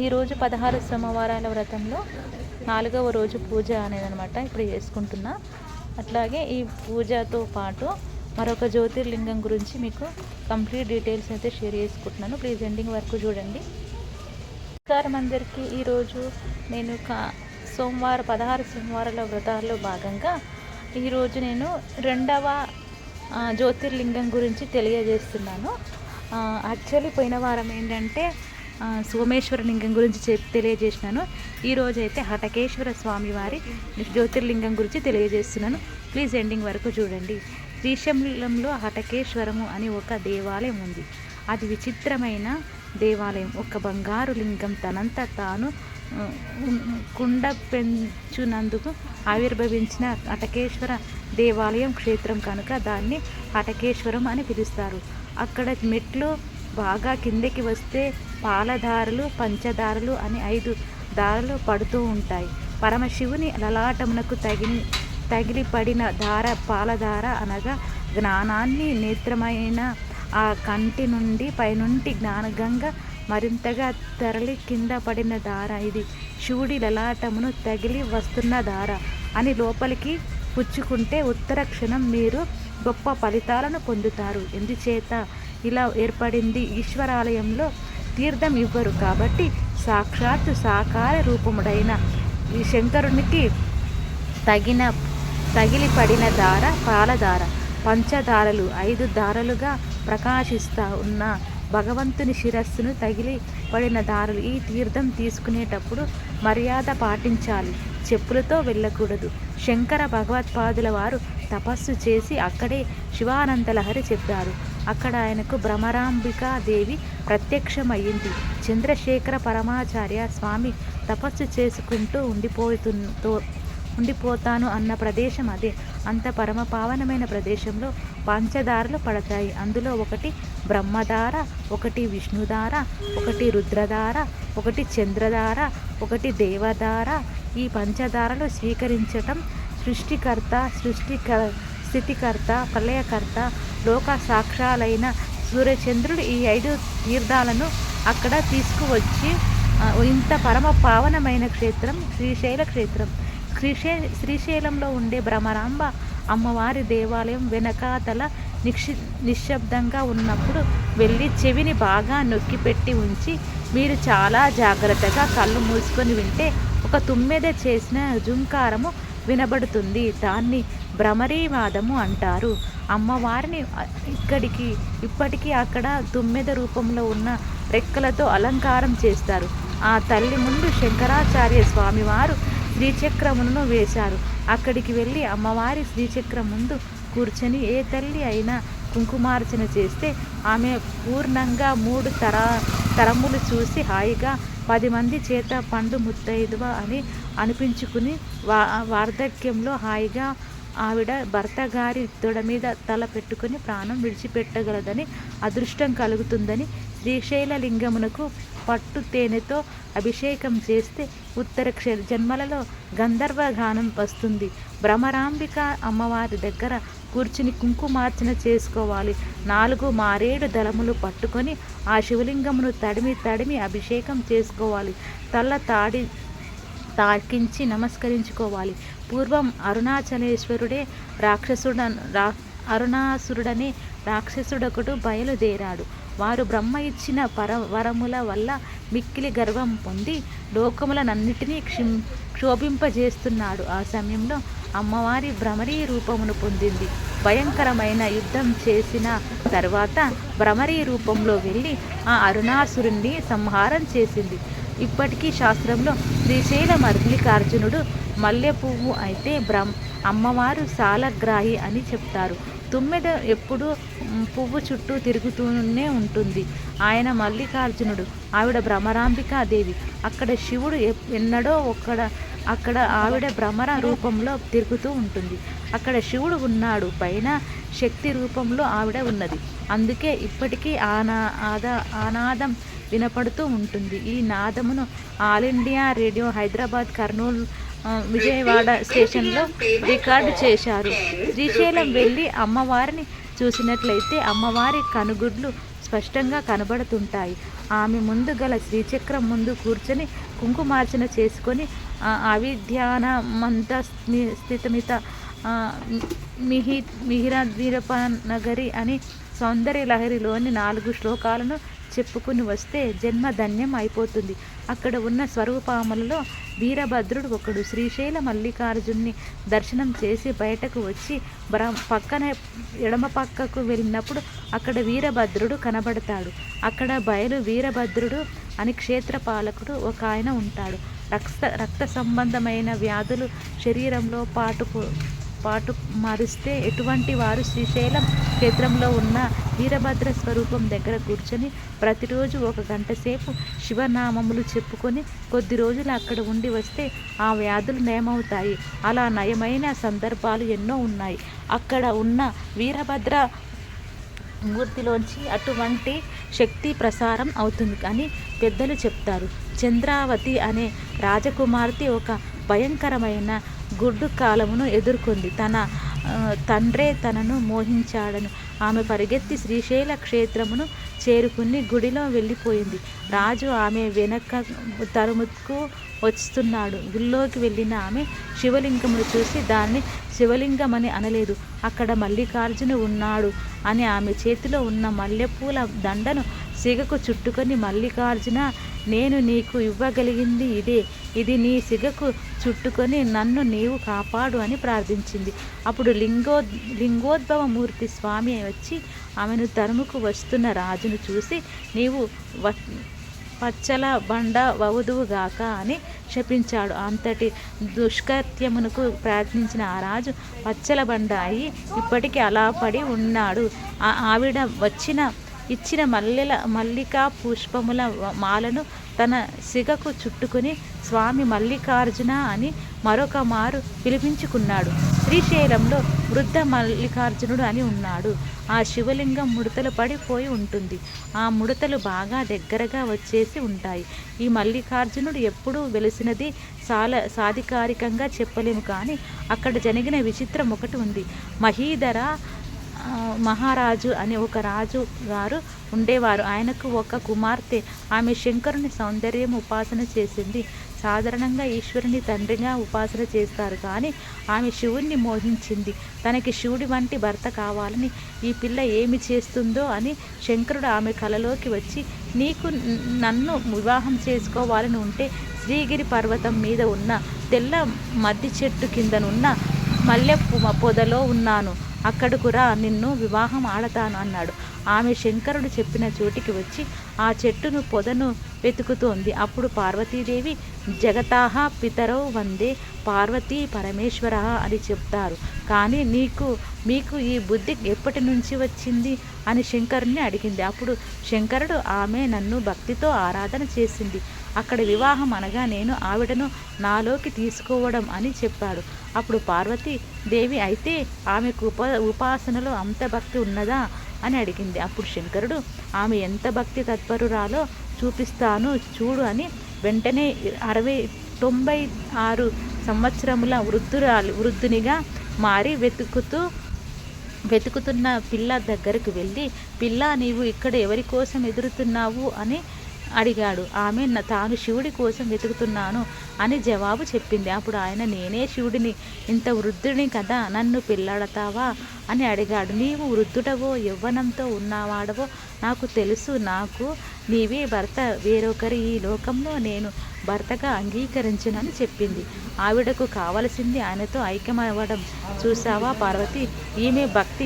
ఈరోజు 16 సోమవారాల వ్రతంలో 4వ రోజు పూజ అనేదనమాట ఇప్పుడు చేసుకుంటున్నా. అట్లాగే ఈ పూజతో పాటు మరొక జ్యోతిర్లింగం గురించి మీకు కంప్లీట్ డీటెయిల్స్ అయితే షేర్ చేసుకుంటున్నాను. ప్లీజ్ ఎండింగ్ వరకు చూడండి. నమస్కారం అందరికీ. ఈరోజు నేను 16 సోమవారాల వ్రతాల్లో భాగంగా ఈరోజు నేను 2వ జ్యోతిర్లింగం గురించి తెలియజేస్తున్నాను. యాక్చువల్లీ పోయిన వారం ఏంటంటే సోమేశ్వర లింగం గురించి తెలియజేసినాను. ఈరోజైతే హటకేశ్వర స్వామి వారి జ్యోతిర్లింగం గురించి తెలియజేస్తున్నాను. ప్లీజ్ ఎండింగ్ వరకు చూడండి. శ్రీశైలంలో హటకేశ్వరము అని ఒక దేవాలయం ఉంది. అది విచిత్రమైన దేవాలయం. ఒక బంగారు లింగం తనంత తాను కుండ పెంచునందుకు ఆవిర్భవించిన హటకేశ్వర దేవాలయం క్షేత్రం కనుక దాన్ని హటకేశ్వరం అని పిలుస్తారు. అక్కడ మెట్లు బాగా కిందకి వస్తే పాలధారలు, పంచదారలు అని 5 దారలు పడుతూ ఉంటాయి. పరమశివుని లలాటమునకు తగిలి పడిన ధార పాలధార అనగా జ్ఞానాన్ని నేత్రమైన ఆ కంటి నుండి పైనుండి జ్ఞానగంగ మరింతగా తరలి కింద పడిన ధార. ఇది శివుడి లలాటమును తగిలి వస్తున్న ధార అని లోపలికి పుచ్చుకుంటే ఉత్తర క్షణం మీరు గొప్ప ఫలితాలను పొందుతారు. ఎందుచేత ఇలా ఏర్పడింది? ఈశ్వరాలయంలో తీర్థం ఇవ్వరు కాబట్టి సాక్షాత్తు సాకార రూపముడైన ఈ శంకరునికి తగిలి పడిన ధార పాలధార. పంచదారలు 5 దారలుగా ప్రకాశిస్తా ఉన్న భగవంతుని శిరస్సును తగిలి పడిన దారులు. ఈ తీర్థం తీసుకునేటప్పుడు మర్యాద పాటించాలి. చెప్పులతో వెళ్ళకూడదు. శంకర భగవత్పాదుల వారు తపస్సు చేసి అక్కడే శివానందలహరి చెప్పారు. అక్కడ ఆయనకు భ్రమరాంబికా దేవి ప్రత్యక్షమయ్యింది. చంద్రశేఖర పరమాచార్య స్వామి తపస్సు చేసుకుంటూ ఉండిపోతాను అన్న ప్రదేశం అదే. అంత పరమ పావనమైన ప్రదేశంలో పంచదారలు పడతాయి. అందులో ఒకటి బ్రహ్మధార, ఒకటి విష్ణుధార, ఒకటి రుద్రధార, ఒకటి చంద్రధార, ఒకటి దేవధార. ఈ పంచదారలు స్వీకరించటం సృష్టికర్త, స్థితికర్త, ప్రళయకర్త, లోక సాక్షాలైన సూర్యచంద్రుడు ఈ 5 తీర్థాలను అక్కడ తీసుకువచ్చి ఇంత పరమ పావనమైన క్షేత్రం శ్రీశైల క్షేత్రం. శ్రీశైలంలో ఉండే భ్రమరాంబ అమ్మవారి దేవాలయం వెనకాతల నిశ్శబ్దంగా ఉన్నప్పుడు వెళ్ళి చెవిని బాగా నొక్కిపెట్టి ఉంచి మీరు చాలా జాగ్రత్తగా కళ్ళు మూసుకొని వింటే ఒక తుమ్మెద చేసిన జుంకారము వినబడుతుంది. దాన్ని భ్రమరీవాదము అంటారు. అమ్మవారిని ఇప్పటికీ అక్కడ తుమ్మెద రూపంలో ఉన్న రెక్కలతో అలంకారం చేస్తారు. ఆ తల్లి ముందు శంకరాచార్య స్వామివారు శ్రీచక్రమును వేశారు. అక్కడికి వెళ్ళి అమ్మవారి శ్రీచక్రం ముందు కూర్చొని ఏ తల్లి అయినా కుంకుమార్చన చేస్తే ఆమె పూర్ణంగా 3 తరములు చూసి హాయిగా 10 మంది చేత పండు ముత్తైదువ అని అనిపించుకుని వార్ధక్యంలో హాయిగా ఆవిడ భర్త గారి తొడ మీద తల పెట్టుకుని ప్రాణం విడిచిపెట్టగలదని, అదృష్టం కలుగుతుందని, శ్రీశైల లింగమునకు పట్టు తేనెతో అభిషేకం చేస్తే ఉత్తర జన్మలలో గంధర్వగానం వస్తుంది. భ్రమరాంబిక అమ్మవారి దగ్గర కూర్చుని కుంకుమార్చన చేసుకోవాలి. 4 మారేడు దళములు పట్టుకొని ఆ శివలింగమును తడిమి అభిషేకం చేసుకోవాలి. తల్ల తాకించి నమస్కరించుకోవాలి. పూర్వం అరుణాసురుడనే రాక్షసుడొకడు బయలుదేరాడు. వారు బ్రహ్మ ఇచ్చిన వరముల వల్ల మిక్కిలి గర్వం పొంది లోకములనన్నిటినీ క్షోభింపజేస్తున్నాడు. ఆ సమయంలో అమ్మవారి భ్రమరీ రూపమును పొందింది. భయంకరమైన యుద్ధం చేసిన తర్వాత భ్రమరీ రూపంలో వెళ్ళి ఆ అరుణాసురుణ్ణి సంహారం చేసింది. ఇప్పటికీ శాస్త్రంలో శ్రీశైల మల్లికార్జునుడు మల్లె పువ్వు అయితే అమ్మవారు సాలగ్రాహి అని చెప్తారు. తుమ్మెద ఎప్పుడు పువ్వు చుట్టూ తిరుగుతూనే ఉంటుంది. ఆయన మల్లికార్జునుడు, ఆవిడ భ్రమరాంబికాదేవి. అక్కడ శివుడు ఎన్నడో అక్కడ ఆవిడ భ్రమర రూపంలో తిరుగుతూ ఉంటుంది. అక్కడ శివుడు ఉన్నాడు, పైన శక్తి రూపంలో ఆవిడ ఉన్నది. అందుకే ఇప్పటికీ ఆనాదం వినపడుతూ ఉంటుంది. ఈ నాదమును All India Radio Hyderabad, Kurnool, Vijayawada స్టేషన్లో రికార్డు చేశారు. శ్రీశైలం వెళ్ళి అమ్మవారిని చూసినట్లయితే అమ్మవారి కనుగుడ్లు స్పష్టంగా కనబడుతుంటాయి. ఆమె ముందు గల శ్రీచక్రం ముందు కూర్చొని కుంకుమార్చన చేసుకొని అవిధ్యాన మంత స్థితమిత మిహిరద్వీరపనగరి అని సౌందర్య లహరిలోని 4 శ్లోకాలను చెప్పుకుని వస్తే జన్మ ధన్యం అయిపోతుంది. అక్కడ ఉన్న స్వరూపాములలో వీరభద్రుడు ఒకడు. శ్రీశైల మల్లికార్జున్ని దర్శనం చేసి బయటకు వచ్చి పక్కన ఎడమ పక్కకు వెళ్ళినప్పుడు అక్కడ వీరభద్రుడు కనబడతాడు. అక్కడ బయలు వీరభద్రుడు అని క్షేత్రపాలకుడు ఒక ఆయన ఉంటాడు. రక్త సంబంధమైన వ్యాధులు శరీరంలో పాటు మారిస్తే ఎటువంటి వారు శ్రీశైలం క్షేత్రంలో ఉన్న వీరభద్ర స్వరూపం దగ్గర కూర్చొని ప్రతిరోజు 1 గంట సేపు శివనామములు చెప్పుకొని కొద్ది రోజులు అక్కడ ఉండి వస్తే ఆ వ్యాధులు నయమవుతాయి. అలా నయమైన సందర్భాలు ఎన్నో ఉన్నాయి. అక్కడ ఉన్న వీరభద్ర మూర్తిలోంచి అటువంటి శక్తి ప్రసారం అవుతుంది అని పెద్దలు చెప్తారు. చంద్రావతి అనే రాజకుమార్తె ఒక భయంకరమైన గుడ్డు కాలమును ఎదుర్కొంది. తన తండ్రే తనను మోహించాడను ఆమె పరిగెత్తి శ్రీశైల క్షేత్రమును చేరుకుని గుడిలో వెళ్ళిపోయింది. రాజు ఆమె వెనక తరుముకు వస్తున్నాడు. గుళ్ళోకి వెళ్ళిన ఆమె శివలింగమును చూసి దాన్ని శివలింగమని అనలేదు. అక్కడ మల్లికార్జును ఉన్నాడు అని ఆమె చేతిలో ఉన్న మల్లెపూల దండను సిగకు చుట్టుకొని, మల్లికార్జున, నేను నీకు ఇవ్వగలిగింది ఇదే, ఇది నీ సిగకు చుట్టుకొని నన్ను నీవు కాపాడు అని ప్రార్థించింది. అప్పుడు లింగోద్భవమూర్తి స్వామి వచ్చి ఆమెను తరుముకు వస్తున్న రాజును చూసి, నీవు పచ్చల బండ వవుదువుగాక అని శపించాడు. అంతటి దుష్కృత్యమునకు ప్రయత్నించిన ఆ రాజు పచ్చల బండ అయి ఇప్పటికీ అలా పడి ఉన్నాడు. ఆవిడ ఇచ్చిన మల్లికా పుష్పముల మాలను తన సిగకు చుట్టుకుని స్వామి మల్లికార్జున అని మరొక మారు పిలిపించుకున్నాడు. శ్రీశైలంలో వృద్ధ మల్లికార్జునుడు అని ఉన్నాడు. ఆ శివలింగం ముడతలు పడిపోయి ఉంటుంది. ఆ ముడతలు బాగా దగ్గరగా వచ్చేసి ఉంటాయి. ఈ మల్లికార్జునుడు ఎప్పుడూ వెలిసినది సాధికారికంగా చెప్పలేము. కానీ అక్కడ జరిగిన విచిత్రం ఒకటి ఉంది. మహీధర మహారాజు అని ఒక రాజు గారు ఉండేవారు. ఆయనకు ఒక కుమార్తె. ఆమె శంకరుని సౌందర్యం ఉపాసన చేసింది. సాధారణంగా ఈశ్వరుని తండ్రిగా ఉపాసన చేస్తారు. కానీ ఆమె శివుణ్ణి మోహించింది. తనకి శివుడి వంటి భర్త కావాలని ఈ పిల్ల ఏమి చేస్తుందో అని శంకరుడు ఆమె కలలోకి వచ్చి, నీకు నన్ను వివాహం చేసుకోవాలని ఉంటే శ్రీగిరి పర్వతం మీద ఉన్న తెల్ల మద్ది చెట్టు కిందనున్న మల్లె పొదలో ఉన్నాను, అక్కడకు రా, నిన్ను వివాహం ఆడతాను అన్నాడు. ఆమె శంకరుడు చెప్పిన చోటికి వచ్చి ఆ చెట్టును పొదను వెతుకుతోంది. అప్పుడు పార్వతీదేవి జగతాహ పితరౌ వందే పార్వతీ పరమేశ్వర అని చెప్తారు. కానీ మీకు ఈ బుద్ధి ఎప్పటి నుంచి వచ్చింది అని శంకరుని అడిగింది. అప్పుడు శంకరుడు ఆమె నన్ను భక్తితో ఆరాధన చేసింది. అక్కడ వివాహం అనగా నేను ఆవిడను నాలోకి తీసుకోవడం అని చెప్పాడు. అప్పుడు పార్వతీ దేవి అయితే ఆమెకు ఉపాసనలో అంత భక్తి ఉన్నదా అని అడిగింది. అప్పుడు శంకరుడు ఆమె ఎంత భక్తి తత్పరురాలో చూపిస్తాను చూడు అని వెంటనే 96 సంవత్సరముల వృద్ధునిగా మారి వెతుకుతున్న పిల్ల దగ్గరకు వెళ్ళి, పిల్ల, నీవు ఇక్కడ ఎవరి కోసం ఎదురుతున్నావు అని అడిగాడు. ఆమె తాను శివుడి కోసం వెతుకుతున్నాను అని జవాబు చెప్పింది. అప్పుడు ఆయన, నేనే శివుడిని, ఇంత వృద్ధుడిని కదా, నన్ను పెళ్ళాడతావా అని అడిగాడు. నీవు వృద్ధుడవో యవ్వనంతో ఉన్నవాడవో నాకు తెలుసు. నాకు నీవే భర్త, వేరొకరి ఈ లోకంలో నేను భర్తగా అంగీకరించనని చెప్పింది. ఆవిడకు కావలసింది ఆయనతో ఐక్యమవ్వడం. చూసావా పార్వతి, ఈమె భక్తి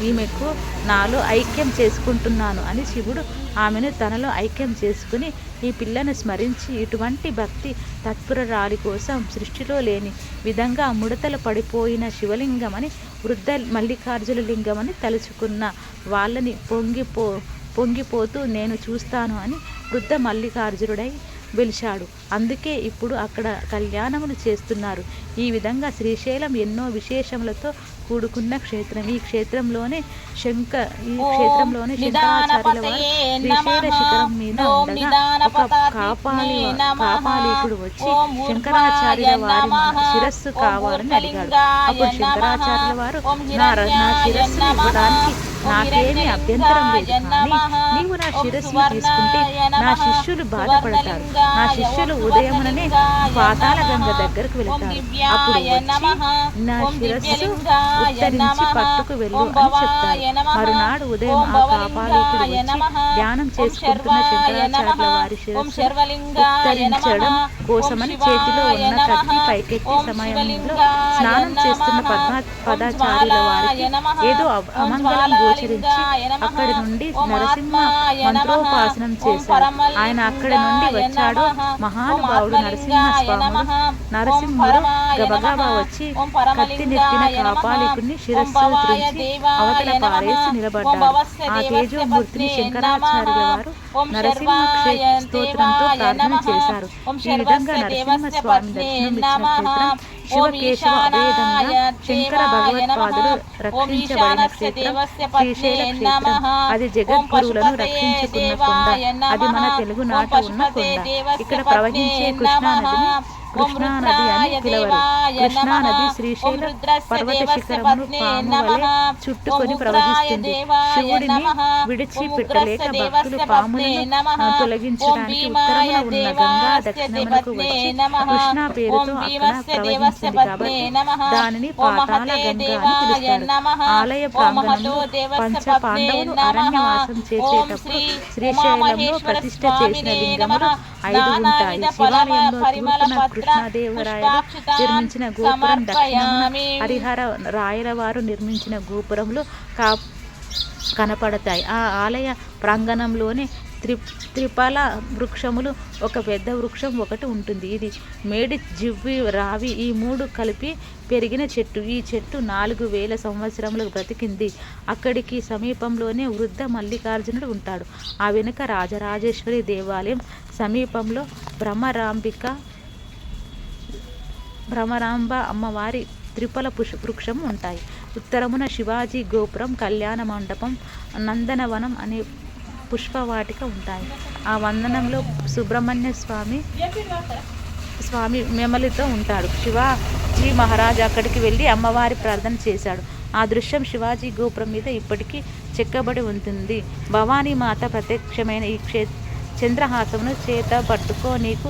ఈమెకు నాలో ఐక్యం చేసుకుంటున్నాను అని శివుడు ఆమెను తనలో ఐక్యం చేసుకుని ఈ పిల్లను స్మరించి ఇటువంటి భక్తి తత్పరురాలి కోసం సృష్టిలో లేని విధంగా ముడతలు పడిపోయిన శివలింగమని వృద్ధ మల్లికార్జున లింగమని తలుచుకున్న వాళ్ళని పొంగిపోతూ నేను చూస్తాను అని వృద్ధ మల్లికార్జునుడై వెలిశాడు. అందుకే ఇప్పుడు అక్కడ కళ్యాణములు చేస్తున్నారు. ఈ విధంగా శ్రీశైలం ఎన్నో విశేషములతో కూడుకున్న క్షేత్రం. ఈ క్షేత్రంలోనే శంకరాచార్యుల వారు శ్రీశైల శిఖరం మీద ఉండగా ఒక కాపాలికుడు వచ్చి శంకరాచార్యుల వారి శిరస్సు కావాలని అడిగాడు. అప్పుడు శంకరాచార్యుల వారు నా శిరస్సును ఇవ్వడానికి నాకేమీ అభ్యంతరం లేదు, కానీ నీవు నా శిరస్సును తీసుకుంటే నా శిష్యులు బాధపడతారు. నా శిష్యులు ఉదయముననే పాతాళ గంగ దగ్గరకు వెళతారు. అప్పుడు వచ్చి నా శిరస్సు ఉత్తరించి పట్టుకు వెళ్ళు అని చెప్తారు. మరునాడు ఉదయం ఆ కాపాలికుడు వచ్చి ధ్యానం చేసుకుంటున్న శంకరాచార్యుల వారి శిరస్సు ఉత్తరించడం కోసమని చేతిలో ఉన్న కత్తి పైకెత్తి సమయంలో స్నానం చేస్తున్న పదాచార్యుల వారికి ఏదో అమంగళం గోచరించి అక్కడి నుండి నరసింహ మంత్రోపాసనం చేశారు. ఆయన అక్కడి నుండి వచ్చాడు. మహానుభావుడు నరసింహుడు గబగబా వచ్చి కత్తి నెత్తిన కాపాలికుడిని శిరస్సు త్రుంచి అవతల పారేసి నిలబడ్డాడు. ఆ తేజోమూర్తిని శంకరాచార్యుల వారు నరసింహ స్తోత్రంతో ప్రార్థన చేశారు. ఈ విధంగా నరసింహస్వామి దర్శనమిచ్చిన క్షేత్రం శివకేశవ అభేదంగా శంకర భగవత్పాదులు రక్షించబడిన క్షేత్రం శ్రీశైల క్షేత్రం. అది జగద్గురువులను రక్షించుకున్న కొండ. అది మన తెలుగునాట ఉన్న కొండ. ఇక్కడ ప్రవహించే కృష్ణానది అని పిలవరు. కృష్ణానది శ్రీశైల పర్వత శిఖరమును పాము వలె చుట్టుకొని ప్రవహిస్తుంది. శివుడిని విడిచిపెట్టలేక భక్తులు పాములను తొలగించడానికి ఉత్తరమున ఉన్న గంగా దక్షిణమునకు వచ్చి కృష్ణ పేరుతో అక్కడ ప్రవహించింది కాబట్టి దానిని పాతాళ గంగా అని పిలుస్తారు. ఆలయ ప్రాంగణంలో పంచ పాండవులు అరణ్యవాసం చేసేటప్పుడు శ్రీశైలంలో ప్రతిష్ఠ చేసిన లింగములు 5 ఉంటాయి. శివాలయంలో తూర్పున కృష్ణదేవరాయలు నిర్మించిన గోపురం, దక్షిణమున హరిహర రాయల వారు నిర్మించిన గోపురములు కనపడతాయి. ఆ ఆలయ ప్రాంగణంలోనే త్రిఫల వృక్షములు ఒక పెద్ద వృక్షం ఒకటి ఉంటుంది. ఇది మేడి, జివ్వి, రావి ఈ 3 కలిపి పెరిగిన చెట్టు. ఈ చెట్టు 4000 సంవత్సరములకు బ్రతికింది. అక్కడికి సమీపంలోనే వృద్ధ మల్లికార్జునుడు ఉంటాడు. ఆ వెనుక రాజరాజేశ్వరి దేవాలయం సమీపంలో భ్రమరాంబ అమ్మవారి త్రిఫల వృక్షము ఉంటాయి. ఉత్తరమున శివాజీ గోపురం, కళ్యాణ మండపం, నందనవనం అనే పుష్పవాటిక ఉంటాయి. ఆ వందనంలో సుబ్రహ్మణ్య స్వామి మెమలితో ఉంటాడు. శివాజీ మహారాజ్ అక్కడికి వెళ్ళి అమ్మవారి ప్రార్థన చేశాడు. ఆ దృశ్యం శివాజీ గోపురం మీద ఇప్పటికీ చెక్కబడి ఉంటుంది. భవానీ మాత ప్రత్యక్షమైన ఈ చంద్రహాసమును చేత పట్టుకో, నీకు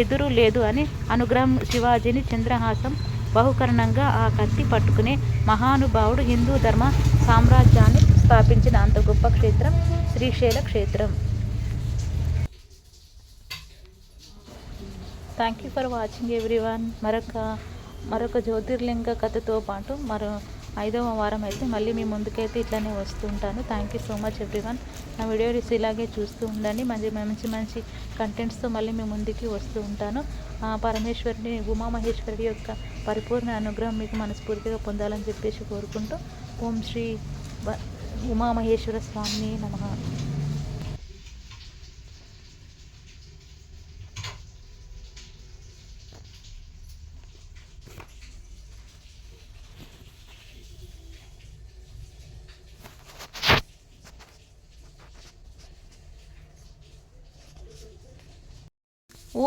ఎదురు లేదు అని అనుగ్రహం. శివాజీని చంద్రహాసం బహుకరణంగా ఆ కత్తి పట్టుకునే మహానుభావుడు హిందూ ధర్మ సామ్రాజ్యాన్ని స్థాపించిన అంత గొప్ప క్షేత్రం శ్రీశైల క్షేత్రం. Thank you for watching everyone. మరొక జ్యోతిర్లింగ కథతో పాటు 5వ వారం అయితే మళ్ళీ మీ ముందుకైతే ఇట్లానే వస్తూ ఉంటాను. Thank you so much everyone. నా వీడియోస్ ఇలాగే చూస్తూ ఉండండి. మంచి కంటెంట్స్తో మళ్ళీ మీ ముందుకి వస్తూ ఉంటాను. పరమేశ్వరుని, ఉమామహేశ్వరుడి యొక్క పరిపూర్ణ అనుగ్రహం మీకు మనస్ఫూర్తిగా పొందాలని చెప్పేసి కోరుకుంటూ ఓం శ్రీ ఉమామహేశ్వర స్వామిని నమః.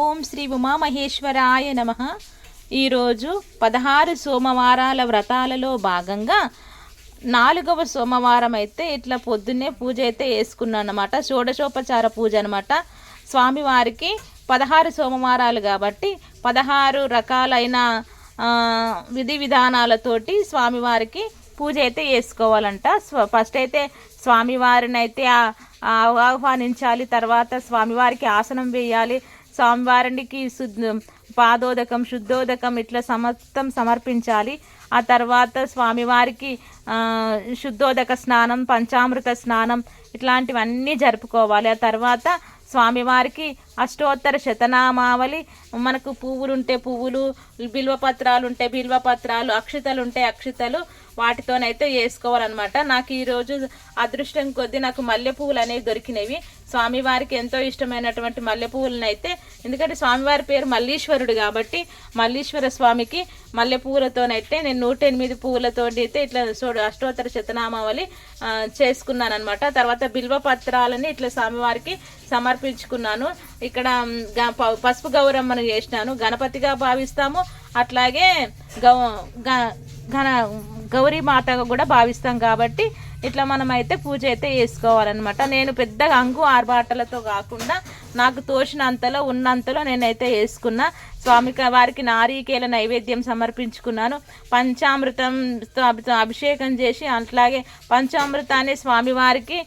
ఓం శ్రీ ఉమామహేశ్వరాయ నమః. ఈరోజు 16 సోమవారాల వ్రతాలలో భాగంగా 4వ సోమవారం అయితే ఇట్లా పొద్దున్నే పూజ అయితే వేసుకున్నాను అన్నమాట. షోడశోపచార పూజ అనమాట. స్వామివారికి 16 సోమవారాలు కాబట్టి 16 రకాలైన విధి విధానాలతోటి స్వామివారికి పూజ అయితే వేసుకోవాలంట. ఫస్ట్ అయితే స్వామివారిని అయితే ఆహ్వానించాలి. తర్వాత స్వామివారికి ఆసనం వేయాలి. స్వామివారికి పాదోదకం, శుద్ధోదకం ఇట్లా సమస్తం సమర్పించాలి. ఆ తర్వాత స్వామివారికి శుద్ధోదక స్నానం, పంచామృత స్నానం ఇట్లాంటివన్నీ జరుపుకోవాలి. ఆ తర్వాత స్వామివారికి అష్టోత్తర శతనామావళి, మనకు పువ్వులుంటే పువ్వులు, బిల్వపత్రాలు ఉంటే బిల్వపత్రాలు, అక్షతలు ఉంటే అక్షతలు, వాటితోనైతే వేసుకోవాలన్నమాట. నాకు ఈరోజు అదృష్టం కొద్దీ నాకు మల్లెపువ్వులు అనేవి దొరికినవి. స్వామివారికి ఎంతో ఇష్టమైనటువంటి మల్లెపువ్వులను అయితే, ఎందుకంటే స్వామివారి పేరు మల్లీశ్వరుడు కాబట్టి మల్లీశ్వర స్వామికి మల్లెపువ్వులతోనైతే నేను 108 పువ్వులతో అయితే ఇట్లా అష్టోత్తర శతనామావళి చేసుకున్నాను అనమాట. తర్వాత బిల్వపత్రాలని ఇట్లా స్వామివారికి సమర్పించుకున్నాను. ఇక్కడ పసుపు గౌరమ్మను చేసినాను. గణపతిగా భావిస్తాము, అట్లాగే గౌరీ మాతగా కూడా భావిస్తాం కాబట్టి ఇట్లా మనం అయితే పూజ అయితే చేసుకోవాలన్నమాట. నేను పెద్దగా అంగు ఆర్భాటలతో కాకుండా నాకు తోచినంతలో ఉన్నంతలో నేనైతే వేసుకున్నా. వారికి నారీకేల నైవేద్యం సమర్పించుకున్నాను. పంచామృతంతో అభిషేకం చేసి అట్లాగే పంచామృతాన్ని స్వామివారికి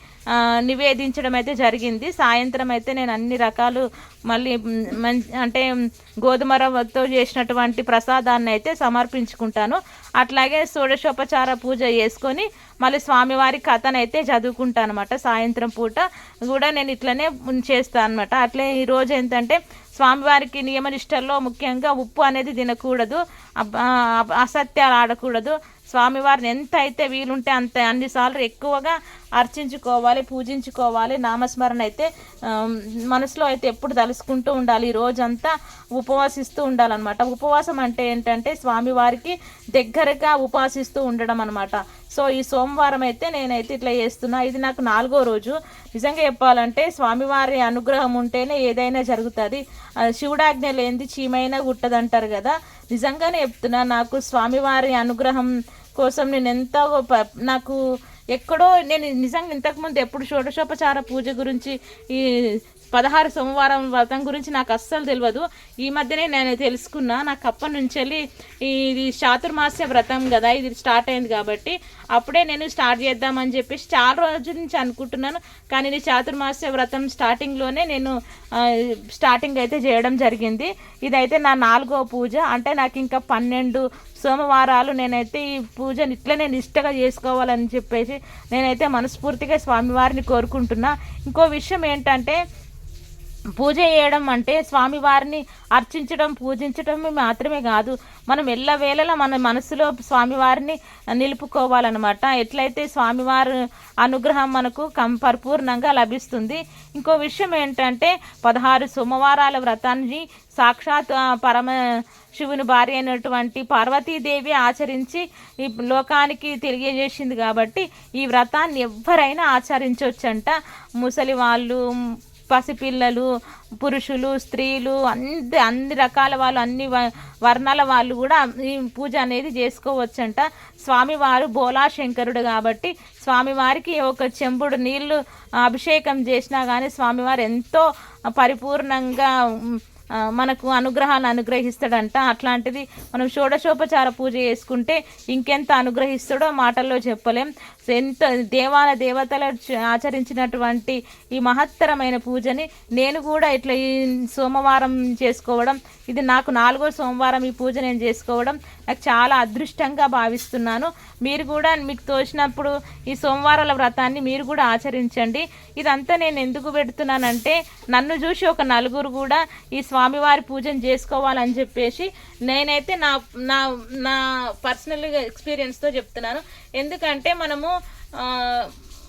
నివేదించడం అయితే జరిగింది. సాయంత్రం అయితే నేను అన్ని రకాలు మళ్ళీ అంటే గోధుమ రవ్వతో చేసినటువంటి ప్రసాదాన్ని అయితే సమర్పించుకుంటాను. అట్లాగే షోడశోపచార పూజ చేసుకొని మళ్ళీ స్వామివారి కథనైతే చదువుకుంటాను అనమాట. సాయంత్రం పూట కూడా నేను ఇట్లనే చేస్తాను అనమాట. అట్లే ఈరోజు ఏంటంటే స్వామివారికి నియమనిష్టల్లో ముఖ్యంగా ఉప్పు అనేది తినకూడదు, అసత్యాలు ఆడకూడదు. స్వామివారిని ఎంత అయితే వీలుంటే అంత అన్నిసార్లు ఎక్కువగా అర్చించుకోవాలి, పూజించుకోవాలి. నామస్మరణ అయితే మనసులో అయితే ఎప్పుడు తలుసుకుంటూ ఉండాలి. ఈ రోజంతా ఉపవాసిస్తూ ఉండాలన్నమాట. ఉపవాసం అంటే ఏంటంటే స్వామివారికి దగ్గరగా ఉపాసిస్తూ ఉండడం అనమాట. సో ఈ సోమవారం అయితే నేనైతే ఇట్లా చేస్తున్నా. ఇది నాకు 4వ రోజు. నిజంగా చెప్పాలంటే స్వామివారి అనుగ్రహం ఉంటేనే ఏదైనా జరుగుతుంది. శివుడాజ్ఞ లేనిది చీమైనా గుట్టదంటారు కదా. నిజంగానే చెప్తున్నా, నాకు స్వామివారి అనుగ్రహం కోసం నేను ఎంతో నాకు ఎక్కడో నేను నిజంగా ఇంతకుముందు ఎప్పుడు షోడశోపచార పూజ గురించి ఈ 16 సోమవారం వ్రతం గురించి నాకు అస్సలు తెలియదు. ఈ మధ్యనే నేను తెలుసుకున్నా. నాకు అప్పటి నుంచి వెళ్ళి ఇది చాతుర్మాస్య వ్రతం కదా, ఇది స్టార్ట్ అయింది కాబట్టి అప్పుడే నేను స్టార్ట్ చేద్దామని చెప్పేసి చాలా రోజుల నుంచి అనుకుంటున్నాను. కానీ ఇది చాతుర్మాస్య వ్రతం స్టార్టింగ్లోనే నేను స్టార్టింగ్ అయితే చేయడం జరిగింది. ఇదైతే నా 4వ పూజ. అంటే నాకు ఇంకా 12 సోమవారాలు నేనైతే ఈ పూజను ఇట్లనే నిష్టగా చేసుకోవాలని చెప్పేసి నేనైతే మనస్ఫూర్తిగా స్వామివారిని కోరుకుంటున్నా. ఇంకో విషయం ఏంటంటే పూజ చేయడం అంటే స్వామివారిని అర్చించడం, పూజించడం మాత్రమే కాదు, మనం ఎల్లవేళలా మన మనసులో స్వామివారిని నిలుపుకోవాలన్నమాట. ఎట్లయితే స్వామివారి అనుగ్రహం మనకు పరిపూర్ణంగా లభిస్తుంది. ఇంకో విషయం ఏంటంటే 16 సోమవారాల వ్రతాన్ని సాక్షాత్ పరమ శివుని భార్య అయినటువంటి పార్వతీదేవి ఆచరించి ఈ లోకానికి తెలియజేసింది కాబట్టి ఈ వ్రతాన్ని ఎవరైనా ఆచరించవచ్చంట. ముసలి వాళ్ళు, పసిపిల్లలు, పురుషులు, స్త్రీలు, అన్ని రకాల వాళ్ళు, అన్ని వర్ణాల వాళ్ళు కూడా ఈ పూజ అనేది చేసుకోవచ్చంట. స్వామివారు బోలాశంకరుడు కాబట్టి స్వామివారికి ఒక చెంబుడు నీళ్లు అభిషేకం చేసినా కానీ స్వామివారు ఎంతో పరిపూర్ణంగా మనకు అనుగ్రహాన్ని అనుగ్రహిస్తాడంట. అట్లాంటిది మనం షోడశోపచార పూజ చేసుకుంటే ఇంకెంత అనుగ్రహిస్తాడో మాటల్లో చెప్పలేం. ఎంత దేవతలు ఆచరించినటువంటి ఈ మహత్తరమైన పూజని నేను కూడా ఇట్లా ఈ సోమవారం చేసుకోవడం, ఇది నాకు 4వ సోమవారం ఈ పూజ నేను చేసుకోవడం నాకు చాలా అదృష్టంగా భావిస్తున్నాను. మీరు కూడా మీకు తోచినప్పుడు ఈ సోమవారాల వ్రతాన్ని మీరు కూడా ఆచరించండి. ఇదంతా నేను ఎందుకు పెడుతున్నానంటే నన్ను చూసి ఒక నలుగురు కూడా ఈ స్వామివారి పూజను చేసుకోవాలని చెప్పేసి నేనైతే నా నా నా పర్సనల్గా ఎక్స్పీరియన్స్తో చెప్తున్నాను. ఎందుకంటే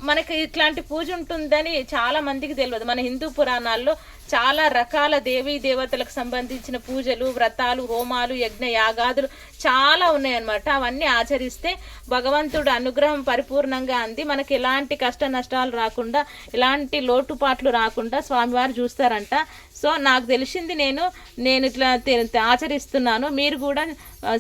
మనకి ఇట్లాంటి పూజ ఉంటుందని చాలా మందికి తెలియదు. మన హిందూ పురాణాల్లో చాలా రకాల దేవీ దేవతలకు సంబంధించిన పూజలు, వ్రతాలు, హోమాలు, యజ్ఞ యాగాదులు చాలా ఉన్నాయన్నమాట. అవన్నీ ఆచరిస్తే భగవంతుడు అనుగ్రహం పరిపూర్ణంగా అంది మనకి ఎలాంటి కష్ట నష్టాలు రాకుండా, ఎలాంటి లోటుపాట్లు రాకుండా స్వామివారు చూస్తారంట. సో నాకు తెలిసింది నేను ఇట్లా ఆచరిస్తున్నాను. మీరు కూడా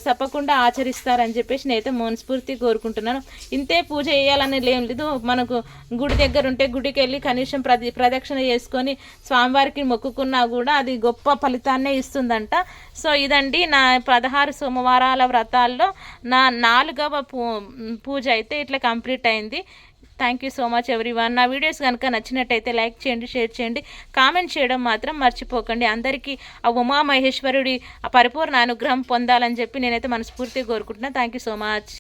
తప్పకుండా ఆచరిస్తారని చెప్పేసి నేనైతే మనస్ఫూర్తి కోరుకుంటున్నాను. ఇంతే పూజ చేయాలని ఏం లేదు. మనకు గుడి దగ్గర ఉంటే గుడికి వెళ్ళి కనీసం ప్రదక్షిణ చేసుకొని స్వామివారికి మొక్కుకున్నా కూడా అది గొప్ప ఫలితాన్నే ఇస్తుందంట. సో ఇదండి నా 16 సోమవారాల వ్రతాల్లో నా 4వ పూజ అయితే ఇట్లా కంప్లీట్ అయింది. Thank you so much everyone. నా వీడియోస్ కనుక నచ్చినట్టయితే లైక్ చేయండి, షేర్ చేయండి, కామెంట్ చేయడం మాత్రం మర్చిపోకండి. అందరికీ ఆ ఉమామహేశ్వరుడి ఆ పరిపూర్ణ అనుగ్రహం పొందాలని చెప్పి నేనైతే మనస్ఫూర్తిగా కోరుకుంటున్నాను. Thank you so much.